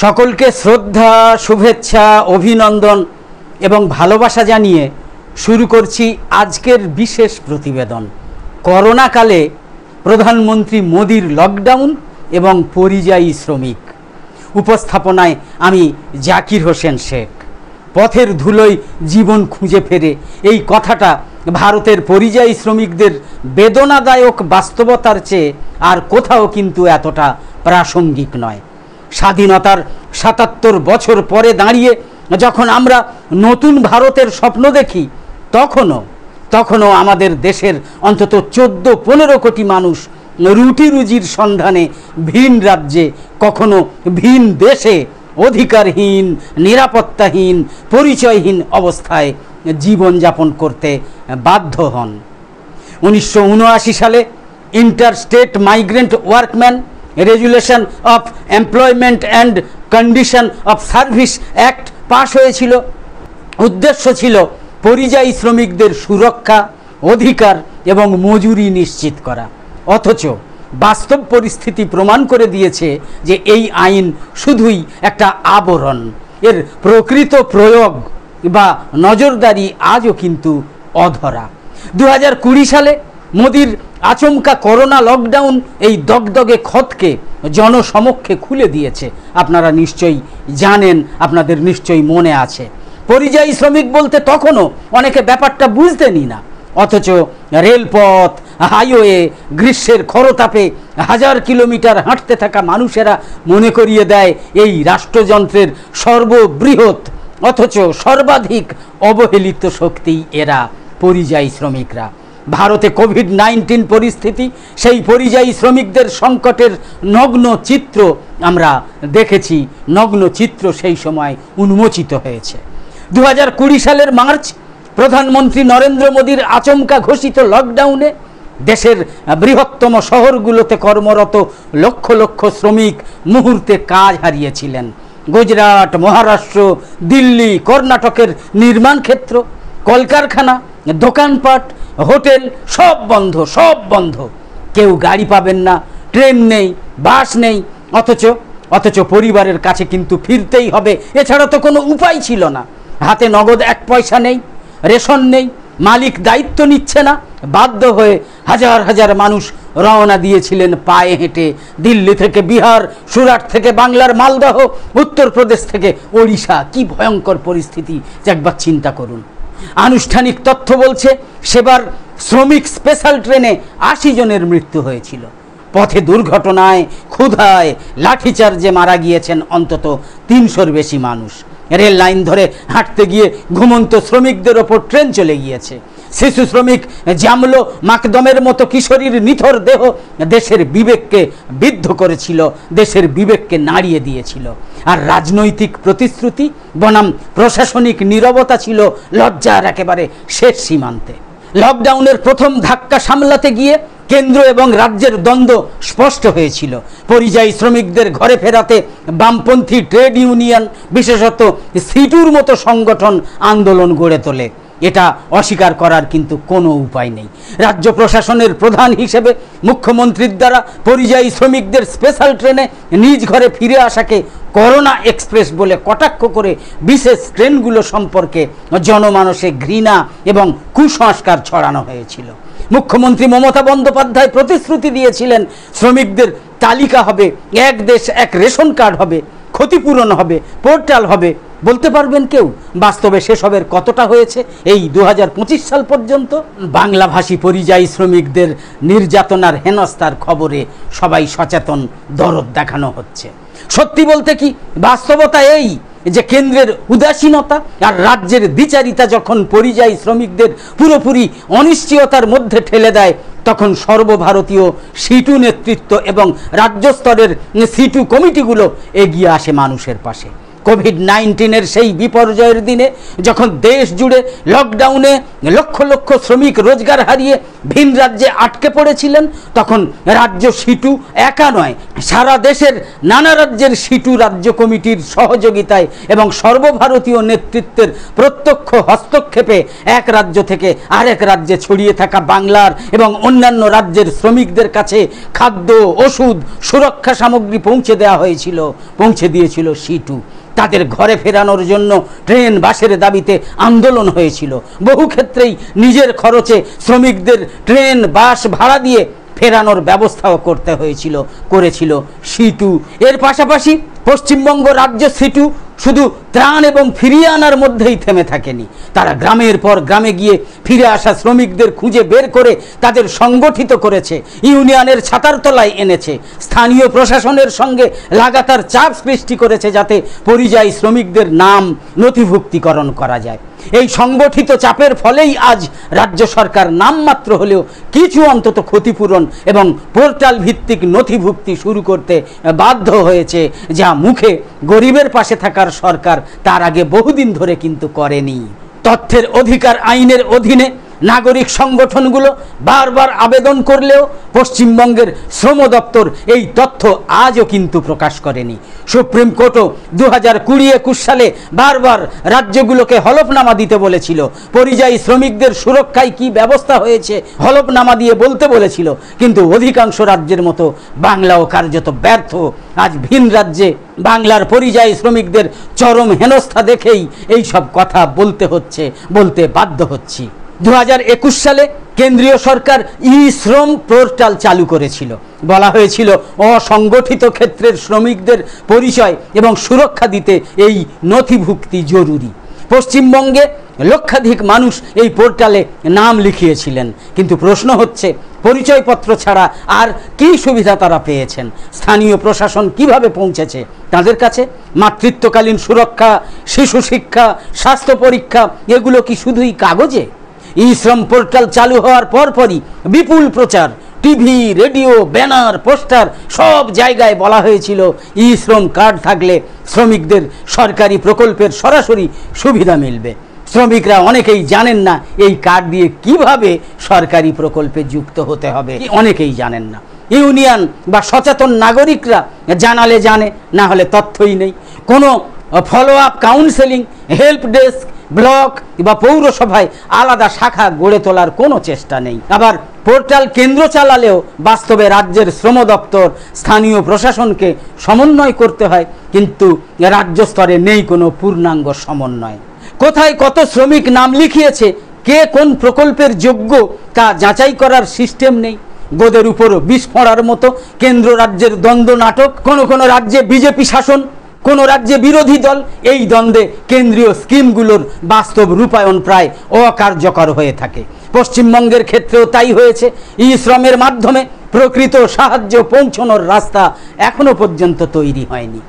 সকলকে শ্রদ্ধা, শুভেচ্ছা, অভিনন্দন এবং ভালোবাসা জানিয়ে শুরু করছি আজকের বিশেষ প্রতিবেদন। করোনাকালে প্রধানমন্ত্রী মোদির লকডাউন এবং পরিযায়ী শ্রমিক। উপস্থাপনায় আমি জাকির হোসেন শেখ। পথের ধুলোয় জীবন খুঁজে ফেরে, এই কথাটা ভারতের পরিযায়ী শ্রমিকদের বেদনাদায়ক বাস্তবতার চেয়ে আর কোথাও কিন্তু এতটা প্রাসঙ্গিক নয়। স্বাধীনতার ৭৭ বছর পরে দাঁড়িয়ে যখন আমরা নতুন ভারতের স্বপ্ন দেখি, তখনও আমাদের দেশের অন্তত ১৪-১৫ কোটি মানুষ রুটি রুজির সন্ধানে ভিন রাজ্যে, কখনো ভিন দেশে অধিকারহীন, নিরাপত্তাহীন, পরিচয়হীন অবস্থায় জীবনযাপন করতে বাধ্য হন। ১৯৭৯ সালে interstate migrant workman regulation of employment and condition of service act পাশ হয়েছিল। উদ্দেশ্য ছিল পরিযায়ী শ্রমিকদের সুরক্ষা, অধিকার এবং মজুরি নিশ্চিত করা। অথচ বাস্তব পরিস্থিতি প্রমাণ করে দিয়েছে যে এই আইন শুধুই একটা আবরণ। এর প্রকৃত প্রয়োগ বা নজরদারি আজও কিন্তু অধরা। ২০২০ সালে মোদির আচমকা করোনা লকডাউন এই দগদগে ক্ষতকে জনসমক্ষে খুলে দিয়েছে। আপনারা নিশ্চয়ই জানেন, আপনাদের নিশ্চয়ই মনে আছে। পরিযায়ী শ্রমিক বলতে তখনও অনেকে ব্যাপারটা বুঝতেনই না। অথচ রেলপথ, হাইওয়ে, গ্রীষ্মের খরতাপে হাজার কিলোমিটার হাঁটতে থাকা মানুষেরা মনে করিয়ে দেয় এই রাষ্ট্রযন্ত্রের সর্ববৃহৎ অথচ সর্বাধিক অবহেলিত শক্তি এরা পরিযায়ী শ্রমিকরা। ভারতে কোভিড-19 পরিস্থিতি, সেই পরিযায়ী শ্রমিকদের সংকটের নগ্ন চিত্র আমরা দেখেছি। নগ্ন চিত্র সেই সময় উন্মোচিত হয়েছে। ২০২০ সালের মার্চ প্রধানমন্ত্রী নরেন্দ্র মোদীর আচমকা ঘোষিত লকডাউনে দেশের বৃহত্তম শহরগুলোতে কর্মরত লক্ষ লক্ষ শ্রমিক মুহূর্তে কাজ হারিয়েছিলেন। গুজরাট, মহারাষ্ট্র, দিল্লি, কর্ণাটকের নির্মাণ ক্ষেত্র, কলকারখানা, দোকানপাট, হোটেল সব বন্ধ। কেউ গাড়ি পাবেন না, ট্রেন নেই, বাস নেই। অথচ পরিবারের কাছে কিন্তু ফিরতেই হবে, এছাড়া তো কোনো উপায় ছিল না। হাতে নগদ ১ পয়সা নেই, রেশন নেই, মালিক দায়িত্ব নিচ্ছে না। বাধ্য হয়ে হাজার হাজার মানুষ রওনা দিয়েছিলেন পায়ে হেঁটে। দিল্লি থেকে বিহার, সুরাট থেকে বাংলার মালদহ, উত্তরপ্রদেশ থেকে ওড়িশা। কি ভয়ঙ্কর পরিস্থিতি, একবার চিন্তা করুন। আনুষ্ঠানিক তথ্য বলছে সেবার শ্রমিক স্পেশাল ট্রেনে ৮০ জনের মৃত্যু হয়েছিল। পথে দুর্ঘটনায়, ক্ষুধায়, লাঠিচার্জে মারা গিয়েছেন অন্তত ৩০০-র বেশি মানুষ। রেল লাইন ধরে হাঁটতে গিয়ে ঘুমন্ত শ্রমিকদের ওপর ট্রেন চলে গিয়েছে। শিশু শ্রমিক জামলো মাকদমের মতো কিশোরীর নিথর দেহ দেশের বিবেককে বিদ্ধ করেছিল, দেশের বিবেককে নাড়িয়ে দিয়েছিল। আর রাজনৈতিক প্রতিশ্রুতি বনাম প্রশাসনিক নীরবতা ছিল লজ্জার একেবারে শেষ সীমান্তে। লকডাউনের প্রথম ধাক্কা সামলাতে গিয়ে কেন্দ্র এবং রাজ্যের দ্বন্দ্ব স্পষ্ট হয়েছিল। পরিযায়ী শ্রমিকদের ঘরে ফেরাতে বামপন্থী ট্রেড ইউনিয়ন, বিশেষত সিটুর মতো সংগঠন আন্দোলন গড়ে তোলে। এটা অস্বীকার করার কিন্তু কোনো উপায় নেই। রাজ্য প্রশাসনের প্রধান হিসেবে মুখ্যমন্ত্রীর দ্বারা পরিযায়ী শ্রমিকদের স্পেশাল ট্রেনে নিজ ঘরে ফিরে আসাকে করোনা এক্সপ্রেস বলে কটাক্ষ করে বিশেষ ট্রেনগুলো সম্পর্কে জনমানসে ঘৃণা এবং কুসংস্কার ছড়ানো হয়েছিল। মুখ্যমন্ত্রী মমতা বন্দ্যোপাধ্যায় প্রতিশ্রুতি দিয়েছিলেন শ্রমিকদের তালিকা হবে, এক দেশ এক রেশন কার্ড হবে, ক্ষতিপূরণ হবে, পোর্টাল হবে। বলতে পারবেন কেউ বাস্তবে সেসবের কতটা হয়েছে? এই ২০২৫ সাল পর্যন্ত বাংলাভাষী পরিযায়ী শ্রমিকদের নির্যাতনার হেনস্থার খবরে সবাই সচেতন, দরদ দেখানো হচ্ছে। সত্যি বলতে কি বাস্তবতা এই যে কেন্দ্রের উদাসীনতা আর রাজ্যের দ্বিচারিতা যখন পরিযায়ী শ্রমিকদের পুরোপুরি অনিশ্চয়তার মধ্যে ঠেলে দেয়, তখন সর্বভারতীয় সিটু নেতৃত্ব এবং রাজ্য স্তরের সিটু কমিটিগুলো এগিয়ে আসে মানুষের পাশে। কোভিড-19 সেই বিপর্যয়ের দিনে যখন দেশ জুড়ে লকডাউনে লক্ষ লক্ষ শ্রমিক রোজগার হারিয়ে ভিন রাজ্যে আটকে পড়েছিলেন, তখন রাজ্য সিটু একা নয়, সারা দেশের নানা রাজ্যের সিটু রাজ্য কমিটির সহযোগিতায় এবং সর্বভারতীয় নেতৃত্বের প্রত্যক্ষ হস্তক্ষেপে এক রাজ্য থেকে আরেক রাজ্যে ছড়িয়ে থাকা বাংলার এবং অন্যান্য রাজ্যের শ্রমিকদের কাছে খাদ্য, ওষুধ, সুরক্ষা সামগ্রী পৌঁছে দিয়েছিল সিটু। তাদের ঘরে ফেরানোর জন্য ট্রেন, বাসের দাবিতে আন্দোলন হয়েছিল। বহু ক্ষেত্রেই নিজের খরচে শ্রমিকদের ট্রেন, বাস ভাড়া দিয়ে ফেরানোর ব্যবস্থাও করেছিল সিটু। এর পাশাপাশি পশ্চিমবঙ্গ রাজ্য সিটু শুধু ত্রাণ এবং ফিরিয়ে আনার মধ্যেই থেমে থাকেনি। তারা গ্রামের পর গ্রামে গিয়ে ফিরে আসা শ্রমিকদের খুঁজে বের করে তাদের সংগঠিত করেছে, ইউনিয়নের ছাতার তলায় এনেছে, স্থানীয় প্রশাসনের সঙ্গে লাগাতার চাপ সৃষ্টি করেছে যাতে পরিযায়ী শ্রমিকদের নাম নথিভুক্তিকরণ করা যায়। এই সংগঠিত চাপের ফলেই আজ রাজ্য সরকার নামমাত্র হলেও কিছু অন্তত ক্ষতিপূরণ এবং পোর্টাল ভিত্তিক নথিভুক্তি শুরু করতে বাধ্য হয়েছে, যা মুখে গরিবের পাশে থাকার সরকার তার আগে বহুদিন ধরে কিন্তু করেনি। তথ্যের অধিকার আইনের অধীনে নাগরিক সংগঠনগুলো বারবার আবেদন করলেও পশ্চিমবঙ্গের শ্রম দপ্তর এই তথ্য আজও কিন্তু প্রকাশ করেনি। সুপ্রিম কোর্টও 2020-21 সালে বারবার রাজ্যগুলোকে হলফনামা দিতে বলেছিল, পরিযায়ী শ্রমিকদের সুরক্ষায় কি ব্যবস্থা হয়েছে হলফনামা দিয়ে বলতে বলেছিল, কিন্তু অধিকাংশ রাজ্যের মতো বাংলাও কার্যত ব্যর্থ। আজ ভিন রাজ্যে বাংলার পরিযায়ী শ্রমিকদের চরম হেনস্থা দেখেই এই সব কথা বলতে বাধ্য হচ্ছি। 2021 সালে কেন্দ্রীয় সরকার ই-শ্রম পোর্টাল চালু করেছিল। বলা হয়েছিল অসংগঠিত ক্ষেত্রের শ্রমিকদের পরিচয় এবং সুরক্ষা দিতে এই নথিভুক্তি জরুরি। পশ্চিমবঙ্গে লক্ষাধিক মানুষ এই পোর্টালে নাম লিখিয়েছিলেন, কিন্তু প্রশ্ন হচ্ছে পরিচয়পত্র ছাড়া আর কি সুবিধা তারা পেয়েছেন? স্থানীয় প্রশাসন কিভাবে পৌঁছেছে তাদের কাছে? মাতৃত্বকালীন সুরক্ষা, শিশু শিক্ষা, স্বাস্থ্য পরীক্ষা এগুলো কি শুধুই কাগজে? ই-শ্রম পোর্টাল চালু হওয়ার পরপরই বিপুল প্রচার, টিভি, রেডিও, ব্যানার, পোস্টার সব জায়গায় বলা হয়েছিল ই-শ্রম কার্ড থাকলে শ্রমিকদের সরকারি প্রকল্পের সরাসরি সুবিধা মিলবে। শ্রমিকরা অনেকেই জানেন না এই কার্ড দিয়ে কিভাবে সরকারি প্রকল্পে যুক্ত হতে হবে, অনেকেই জানেন না। ইউনিয়ন বা সচেতন নাগরিকরা জানালে জানে, না হলে তথ্যই নেই। কোনো follow up, counselling, help desk, block বা পৌরসভায় আলাদা শাখা গড়ে তোলার কোনো চেষ্টা নেই। আবার পোর্টাল কেন্দ্র চালালেও বাস্তবে রাজ্যের শ্রম দপ্তর, স্থানীয় প্রশাসনকে সমন্বয় করতে হয়, কিন্তু রাজ্য স্তরে নেই কোনো পূর্ণাঙ্গ সমন্বয়। কোথায় কত শ্রমিক নাম লিখিয়েছে, কে কোন প্রকল্পের যোগ্য তা যাচাই করার সিস্টেম নেই। গোদের উপর বিষ ফোঁড়ার মতো কেন্দ্র রাজ্যের দ্বন্দ্ব নাটক। কোনো রাজ্যে বিজেপি শাসন, কোন রাজ্যে বিরোধী দল। এই দ্বন্দ্বে কেন্দ্রীয় স্কিমগুলোর বাস্তব রূপায়ণ প্রায় অকার্যকর হয়ে থাকে। পশ্চিমবঙ্গের ক্ষেত্রেও তাই হয়েছে। ই-শ্রমের মাধ্যমে প্রকৃত সাহায্য পৌঁছানোর রাস্তা এখনো পর্যন্ত তৈরি হয়নি।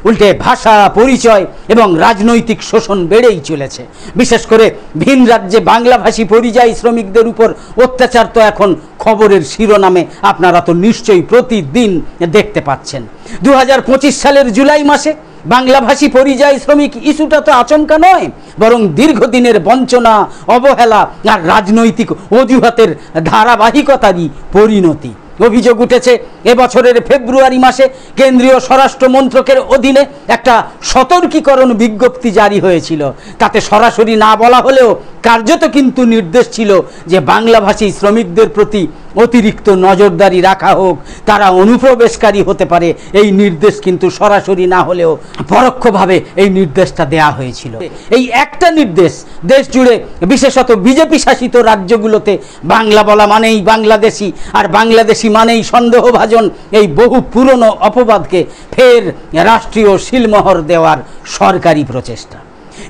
উল্টে ভাষা, পরিচয় এবং রাজনৈতিক শোষণ বেড়েই চলেছে। বিশেষ করে ভিন রাজ্যে বাংলাভাষী পরিযায়ী শ্রমিকদের উপর অত্যাচার তো এখন খবরের শিরোনামে আপনারা তো নিশ্চয়ই প্রতিদিন দেখতে পাচ্ছেন। 2025 সালের জুলাই মাসে বাংলাভাষী পরিযায়ী শ্রমিক ইস্যুটা তো আচমকা নয়, বরং দীর্ঘদিনের বঞ্চনা, অবহেলা আর রাজনৈতিক অজুহাতের ধারাবাহিকতারই পরিণতি। অভিযোগ উঠেছে এবছরের ফেব্রুয়ারি মাসে কেন্দ্রীয় স্বরাষ্ট্র মন্ত্রকের অধীনে একটা সতর্কীকরণ বিজ্ঞপ্তি জারি হয়েছিল। তাতে সরাসরি না বলা হলেও কার্যত কিন্তু নির্দেশ ছিল যে বাংলাভাষী শ্রমিকদের প্রতি অতিরিক্ত নজরদারি রাখা হোক, তারা অনুপ্রবেশকারী হতে পারে। এই নির্দেশ কিন্তু সরাসরি না হলেও পরোক্ষভাবে এই নির্দেশটা দেয়া হয়েছিল। এই একটা নির্দেশ দেশ জুড়ে বিশেষত বিজেপি শাসিত রাজ্যগুলোতে বাংলা বলা মানেই বাংলাদেশি, আর বাংলাদেশি মানেই সন্দেহভাজন, এই বহু পুরনো অপবাদকে ফের রাষ্ট্রীয় শিলমোহর দেওয়ার সরকারি প্রচেষ্টা।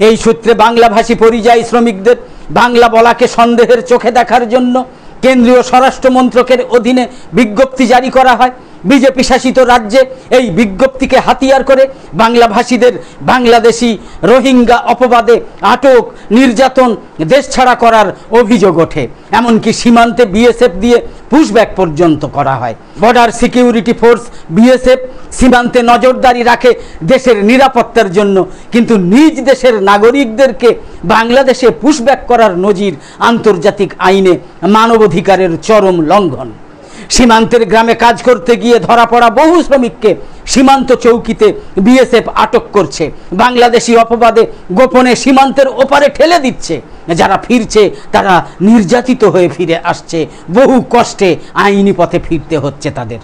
এই সূত্রে বাংলাভাষী পরিযায়ী শ্রমিকদের বাংলা বলাকে সন্দেহের চোখে দেখার জন্য কেন্দ্রীয় স্বরাষ্ট্র মন্ত্রকের অধীনে বিজ্ঞপ্তি জারি করা হয়। বিজেপি শাসিত রাজ্যে এই বিজ্ঞপ্তিকে হাতিয়ার করে বাংলাভাষীদের বাংলাদেশি, রোহিঙ্গা অপবাদে আটক, নির্যাতন, দেশ ছাড়া করার অভিযোগ ওঠে। এমনকি সীমান্তে বিএসএফ দিয়ে পুশব্যাক পর্যন্ত করা হয়। বর্ডার সিকিউরিটি ফোর্স বিএসএফ সীমান্তে নজরদারি রাখে দেশের নিরাপত্তার জন্য, কিন্তু নিজ দেশের নাগরিকদেরকে বাংলাদেশে পুশব্যাক করার নজির আন্তর্জাতিক আইনে মানবাধিকারের চরম লঙ্ঘন। সীমান্তের গ্রামে কাজ করতে গিয়ে ধরা পড়া বহু শ্রমিককে সীমান্ত চৌকিতে বিএসএফ আটক করছে, বাংলাদেশি অপবাদে গোপনে সীমান্তের ওপারে ঠেলে দিচ্ছে। যারা ফিরছে তারা নির্যাতিত হয়ে ফিরে আসছে, বহু কষ্টে আইনি পথে ফিরতে হচ্ছে তাদের।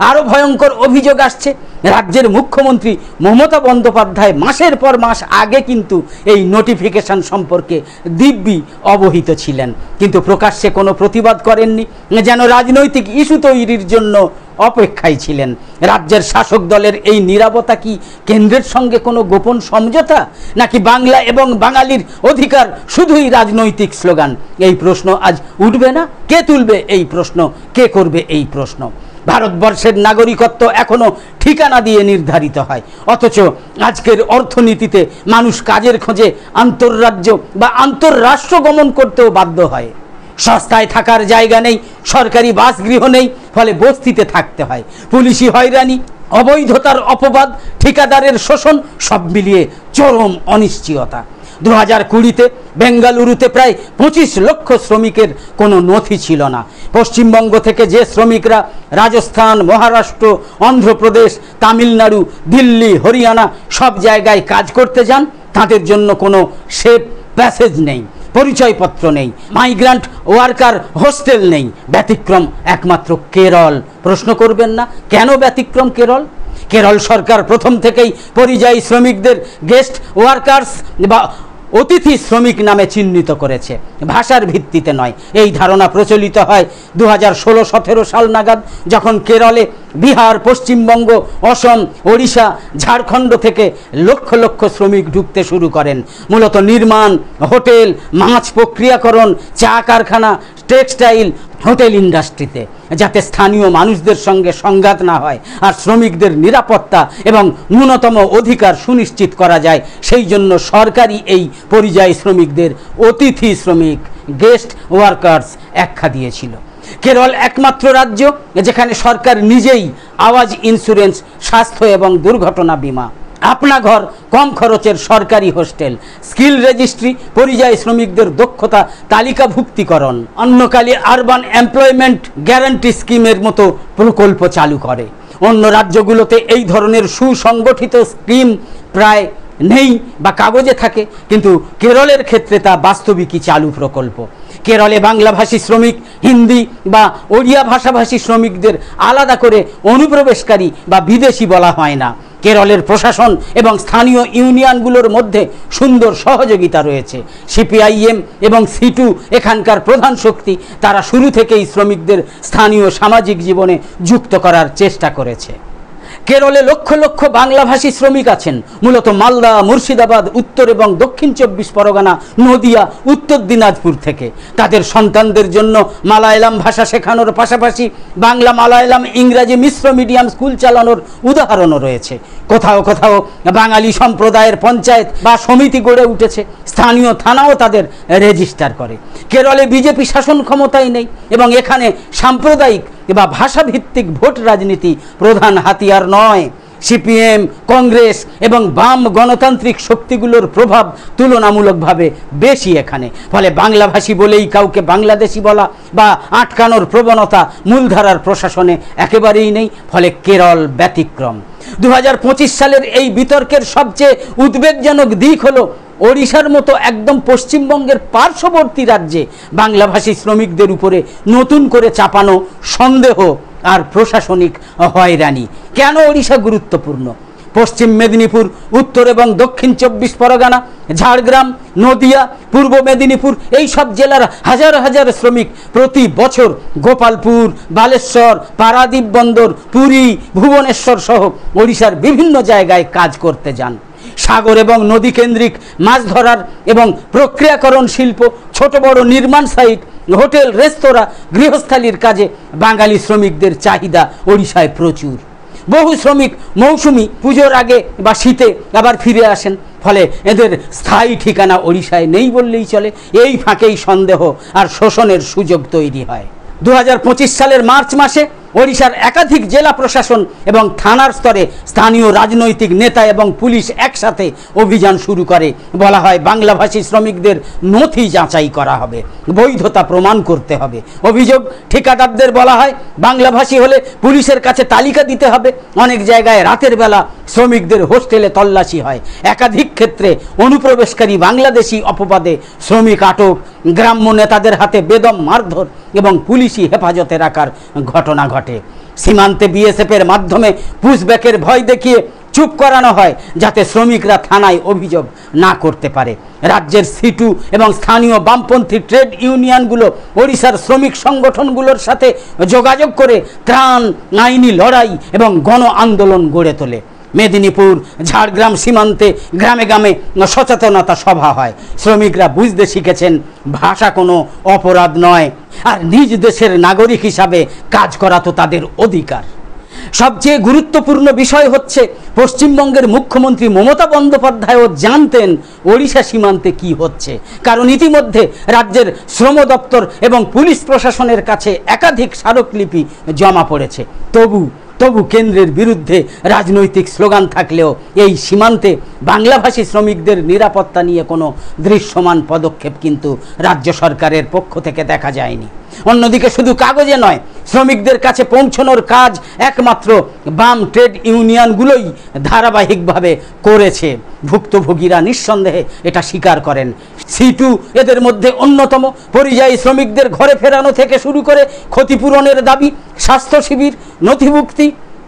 আরও ভয়ঙ্কর অভিযোগ আসছে, রাজ্যের মুখ্যমন্ত্রী মমতা বন্দ্যোপাধ্যায় মাসের পর মাস আগে কিন্তু এই নোটিফিকেশন সম্পর্কে দিব্যি অবহিত ছিলেন, কিন্তু প্রকাশ্যে কোনো প্রতিবাদ করেননি, যেন রাজনৈতিক ইস্যু তৈরির জন্য অপেক্ষায় ছিলেন। রাজ্যের শাসক দলের এই নীরবতা কি কেন্দ্রের সঙ্গে কোনো গোপন সমঝোতা, নাকি বাংলা এবং বাঙালির অধিকার শুধুই রাজনৈতিক স্লোগান? এই প্রশ্ন আজ উঠবে না? কে তুলবে এই প্রশ্ন? কে করবে এই প্রশ্ন? ভারতবর্ষের নাগরিকত্ব এখনো ঠিকানা দিয়ে নির্ধারিত হয়, অথচ আজকের অর্থনীতিতে মানুষ কাজের খোঁজে আন্তঃরাজ্য বা আন্তঃরাষ্ট্র গমন করতেও বাধ্য হয়। সস্তায় থাকার জায়গা নেই, সরকারি বাসগৃহ নেই, ফলে বস্তিতে থাকতে হয়। পুলিশি হয়রানি, অবৈধতার অপবাদ, ঠিকাদারের শোষণ, সব মিলিয়ে চরম অনিশ্চয়তা। 2020-তে বেঙ্গালুরুতে প্রায় 25 লক্ষ শ্রমিকের কোনো নথি ছিল না। পশ্চিমবঙ্গ থেকে যে শ্রমিকরা রাজস্থান, মহারাষ্ট্র, অন্ধ্রপ্রদেশ, তামিলনাড়ু, দিল্লি, হরিয়ানা সব জায়গায় কাজ করতে যান, তাদের জন্য কোনো সেফ প্যাসেজ নেই, পরিচয়পত্র নেই, মাইগ্রান্ট ওয়ার্কার হোস্টেল নেই। ব্যতিক্রম একমাত্র কেরল। প্রশ্ন করবেন না কেন ব্যতিক্রম কেরল? কেরল সরকার প্রথম থেকেই পরিযায়ী শ্রমিকদের গেস্ট ওয়ার্কার্স বা অতিথি শ্রমিক নামে চিহ্নিত করেছে, ভাষার ভিত্তিতে নয়। এই ধারণা প্রচলিত হয় 2016-17 সাল নাগাদ, যখন কেরলে বিহার, পশ্চিমবঙ্গ, অসম, ওড়িশা, ঝাড়খণ্ড থেকে লক্ষ লক্ষ শ্রমিক ঢুকতে শুরু করেন, মূলত নির্মাণ, হোটেল, মাছ প্রক্রিয়াকরণ, চা কারখানা, টেক্সটাইল, হোটেল ইন্ডাস্ট্রিতে, যাতে স্থানীয় মানুষদের সঙ্গে সংঘাত না হয় আর শ্রমিকদের নিরাপত্তা এবং ন্যূনতম অধিকার সুনিশ্চিত করা যায়। সেই জন্য সরকারি এই পরিযায়ী শ্রমিকদের অতিথি শ্রমিক, গেস্ট ওয়ার্কার্স আখ্যা দিয়েছিল। কেরল একমাত্র রাজ্য যেখানে সরকার নিজেই আওয়াজ ইন্স্যুরেন্স, স্বাস্থ্য এবং দুর্ঘটনা বিমা, আপনা ঘর, কম খরচের সরকারি হোস্টেল, স্কিল রেজিস্ট্রি, পরিযায়ী শ্রমিকদের দক্ষতা তালিকাভুক্তিকরণ, অন্যকালী আরবান এমপ্লয়মেন্ট গ্যারান্টি স্কিমের মতো প্রকল্প চালু করে। অন্য রাজ্যগুলোতে এই ধরনের সুসংগঠিত স্কিম প্রায় নেই বা কাগজে থাকে, কিন্তু কেরলের ক্ষেত্রে তা বাস্তবিকই চালু প্রকল্প। কেরলে বাংলাভাষী শ্রমিক, হিন্দি বা ওড়িয়া ভাষাভাষী শ্রমিকদের আলাদা করে অনুপ্রবেশকারী বা বিদেশি বলা হয় না। কেরলের প্রশাসন এবং স্থানীয় ইউনিয়নগুলোর মধ্যে সুন্দর সহযোগিতা রয়েছে। সিপিআইএম এবং সিটু এখানকার প্রধান শক্তি, তারা শুরু থেকেই শ্রমিকদের স্থানীয় সামাজিক জীবনে যুক্ত করার চেষ্টা করেছে। কেরলে লক্ষ লক্ষ বাংলাভাষী শ্রমিক আছেন, মূলত মালদা, মুর্শিদাবাদ, উত্তর এবং দক্ষিণ 24 পরগনা, নদিয়া, উত্তর দিনাজপুর থেকে। তাদের সন্তানদের জন্য মালায়ালাম ভাষা শেখানোর পাশাপাশি বাংলা, মালায়ালাম, ইংরাজি মিশ্র মিডিয়াম স্কুল চালানোর উদাহরণও রয়েছে। কোথাও কোথাও বাঙালি সম্প্রদায়ের পঞ্চায়েত বা সমিতি গড়ে উঠেছে, স্থানীয় থানাও তাদের রেজিস্টার করে। কেরলে বিজেপি শাসন ক্ষমতায় নেই এবং এখানে সাম্প্রদায়িক বা ভাষাভিত্তিক ভোট রাজনীতি প্রধান হাতিয়ার নয়। সিপিএম, কংগ্রেস এবং বাম গণতান্ত্রিক শক্তিগুলোর প্রভাব তুলনামূলকভাবে বেশি এখানে, ফলে বাংলাভাষী বলেই কাউকে বাংলাদেশি বলা বা আটকানোর প্রবণতা মূলধারার প্রশাসনে একেবারেই নেই, ফলে কেরল ব্যতিক্রম। 2025 সালের এই বিতর্কের সবচেয়ে উদ্বেগজনক দিক হলো ওড়িশার মতো একদম পশ্চিমবঙ্গের পার্শ্ববর্তী রাজ্যে বাংলাভাষী শ্রমিকদের উপরে নতুন করে চাপানো সন্দেহ আর প্রশাসনিক হয়রানি। কেন ওড়িশা গুরুত্বপূর্ণ? পশ্চিম মেদিনীপুর, উত্তর এবং দক্ষিণ 24 পরগনা, ঝাড়গ্রাম, নদিয়া, পূর্ব মেদিনীপুর এই সব জেলার হাজার হাজার শ্রমিক প্রতি বছর গোপালপুর, বালেশ্বর, পারাদ্বীপ বন্দর, পুরী, ভুবনেশ্বর সহ ওড়িশার বিভিন্ন জায়গায় কাজ করতে যান। সাগর এবং নদী কেন্দ্রিক মাছ ধরার এবং প্রক্রিয়াকরণ শিল্প, ছোট বড় নির্মাণ সাইট, হোটেল, রেস্তোরাঁ, গৃহস্থালির কাজে বাঙালি শ্রমিকদের চাহিদা ওড়িশায় প্রচুর। বহু শ্রমিক মৌসুমি, পুজোর আগে বা শীতে আবার ফিরে আসেন, ফলে এদের স্থায়ী ঠিকানা ওড়িশায় নেই বললেই চলে। এই ফাঁকেই সন্দেহ আর শোষণের সুযোগ তৈরি হয়। 2025 সালের মার্চ মাসে ওড়িশার একাধিক জেলা প্রশাসন এবং থানার স্তরে স্থানীয় রাজনৈতিক নেতা এবং পুলিশ একসাথে অভিযান শুরু করে। বলা হয় বাংলাভাষী শ্রমিকদের নথি যাচাই করা হবে, বৈধতা প্রমাণ করতে হবে। অভিযোগ ঠিকাদারদের বলা হয় বাংলাভাষী হলে পুলিশের কাছে তালিকা দিতে হবে। অনেক জায়গায় রাতের বেলা শ্রমিকদের হোস্টেলে তল্লাশি হয়। একাধিক ক্ষেত্রে অনুপ্রবেশকারী বাংলাদেশি অপবাদে শ্রমিক আটক, গ্রাম্য নেতাদের হাতে বেদম মারধর এবং পুলিশি হেফাজতে রাখার ঘটনা ঘটে। সীমান্তে বিএসএফের মাধ্যমে পুশব্যাকের ভয় দেখিয়ে চুপ করানো হয় যাতে শ্রমিকরা থানায় অভিযোগ না করতে পারে। রাজ্যের সিটু এবং স্থানীয় বামপন্থী ট্রেড ইউনিয়নগুলো ওড়িশার শ্রমিক সংগঠনগুলোর সাথে যোগাযোগ করে ত্রাণ, আইনি লড়াই এবং গণ আন্দোলন গড়ে তোলে। মেদিনীপুর, ঝাড়গ্রাম সীমান্তে গ্রামে গ্রামে সচেতনতা সভা হয়। শ্রমিকরা বুঝতে শিখেছেন ভাষা কোনো অপরাধ নয়, আর নিজ দেশের নাগরিক হিসাবে কাজ করা তো তাদের অধিকার। সবচেয়ে গুরুত্বপূর্ণ বিষয় হচ্ছে পশ্চিমবঙ্গের মুখ্যমন্ত্রী মমতা বন্দ্যোপাধ্যায়ও জানতেন ওড়িশা সীমান্তে কি হচ্ছে, কারণ ইতিমধ্যে রাজ্যের শ্রম দপ্তর এবং পুলিশ প্রশাসনের কাছে একাধিক স্মারকলিপি জমা পড়েছে। তবু কেন্দ্রের বিরুদ্ধে রাজনৈতিক স্লোগান থাকলেও এই সীমান্তে বাংলাভাষী শ্রমিকদের নিরাপত্তা নিয়ে কোনো দৃশ্যমান পদক্ষেপ কিন্তু রাজ্য সরকারের পক্ষ থেকে দেখা যায়নি। অন্যদিকে শুধু কাগজে নয়, শ্রমিকদের কাছে পৌঁছানোর কাজ একমাত্র বাম ট্রেড ইউনিয়নগুলোই ধারাবাহিকভাবে করেছে। ভুক্তভোগীরা নিঃসন্দেহে এটা স্বীকার করেন। সিটু এদের মধ্যে অন্যতম। পরিযায়ী শ্রমিকদের ঘরে ফেরানো থেকে শুরু করে ক্ষতিপূরণের দাবি, স্বাস্থ্য শিবির, নথিভুক্তি,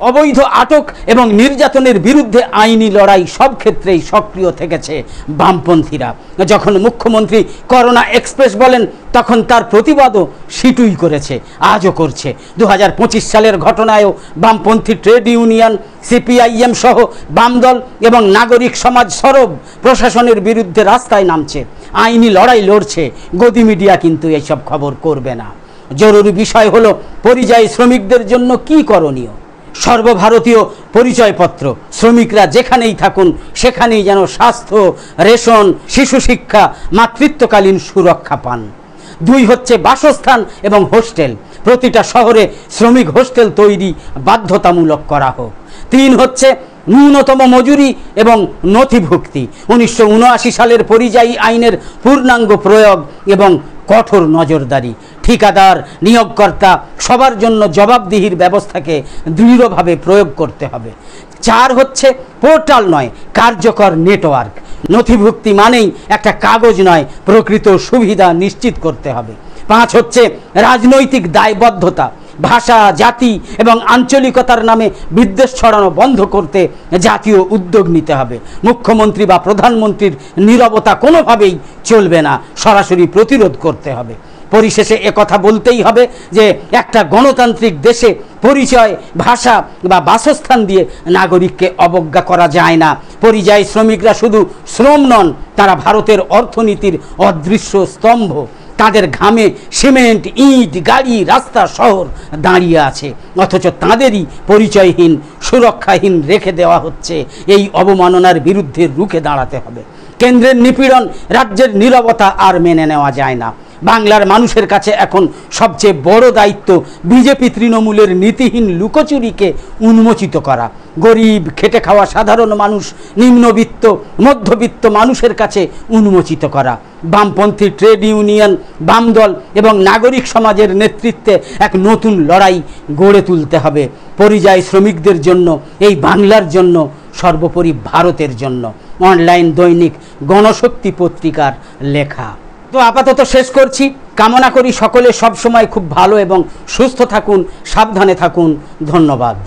অবৈধ আটক এবং নির্যাতনের বিরুদ্ধে আইনি লড়াই সব ক্ষেত্রেই সক্রিয় থেকেছে বামপন্থীরা। যখন মুখ্যমন্ত্রী করোনা এক্সপ্রেস বলেন তখন তার প্রতিবাদও সিটুই করেছে, আজও করছে। 2025 সালের ঘটনায়ও বামপন্থী ট্রেড ইউনিয়ন, সিপিআইএম সহ বামদল এবং নাগরিক সমাজ সরব প্রশাসনের বিরুদ্ধে রাস্তায় নামছে, আইনি লড়াই লড়ছে। গদি মিডিয়া কিন্তু এইসব খবর করবে না। জরুরি বিষয় হলো পরিযায়ী শ্রমিকদের জন্য কি করণীয়। সর্বভারতীয় পরিচয়পত্র, শ্রমিকরা যেখানেই থাকুন সেখানেই যেন স্বাস্থ্য, রেশন, শিশু শিক্ষা, মাতৃত্বকালীন সুরক্ষা পান। 2 হচ্ছে বাসস্থান এবং হোস্টেল, প্রতিটা শহরে শ্রমিক হোস্টেল তৈরি বাধ্যতামূলক করা হোক। 3 হচ্ছে ন্যূনতম মজুরি এবং নথিভুক্তি। 1979 সালের পরিযায়ী আইনের পূর্ণাঙ্গ প্রয়োগ এবং কঠোর নজরদারি। ঠিকাদার, নিয়োগকর্তা সবার জন্য জবাবদিহির ব্যবস্থাকে দৃঢ়ভাবে প্রয়োগ করতে হবে। 4 হচ্ছে পোর্টাল নয়, কার্যকর নেটওয়ার্ক। নথিভুক্তি মানেই একটা কাগজ নয়, প্রকৃত সুবিধা নিশ্চিত করতে হবে। 5 হচ্ছে রাজনৈতিক দায়বদ্ধতা। ভাষা, জাতি এবং আঞ্চলিকতার নামে বিদ্বেষ ছড়ানো বন্ধ করতে জাতীয় উদ্যোগ নিতে হবে। মুখ্যমন্ত্রী বা প্রধানমন্ত্রীর নীরবতা কোনোভাবেই চলবে না, সরাসরি প্রতিরোধ করতে হবে। পরিশেষে একথা বলতেই হবে যে একটা গণতান্ত্রিক দেশে পরিচয়, ভাষা বা বাসস্থান দিয়ে নাগরিককে অবজ্ঞা করা যায় না। পরিযায়ী শ্রমিকরা শুধু শ্রম নন, তারা ভারতের অর্থনীতির অদৃশ্য স্তম্ভ। তাদের ঘামে সিমেন্ট, ইট, গাড়ি, রাস্তা, শহর দাঁড়িয়ে আছে, অথচ তাঁদেরই পরিচয়হীন, সুরক্ষাহীন রেখে দেওয়া হচ্ছে। এই অবমাননার বিরুদ্ধে রুখে দাঁড়াতে হবে। কেন্দ্রের নিপীড়ন, রাজ্যের নীরবতা আর মেনে নেওয়া যায় না। বাংলার মানুষের কাছে এখন সবচেয়ে বড় দায়িত্ব বিজেপি তৃণমূলের নীতিহীন লুকোচুরিকে উন্মোচিত করা। গরিব, খেটে খাওয়া সাধারণ মানুষ, নিম্নবিত্ত, মধ্যবিত্ত মানুষের কাছে উন্মোচিত করা। বামপন্থী ট্রেড ইউনিয়ন, বামদল এবং নাগরিক সমাজের নেতৃত্বে এক নতুন লড়াই গড়ে তুলতে হবে। পরিযায়ী শ্রমিকদের জন্য, এই বাংলার জন্য, সর্বোপরি ভারতের জন্য। অনলাইন দৈনিক গণশক্তি পত্রিকার লেখা। তো আপাতত শেষ করছি। কামনা করি সকলে সবসময় খুব ভালো এবং সুস্থ থাকুন, সাবধানে থাকুন। ধন্যবাদ।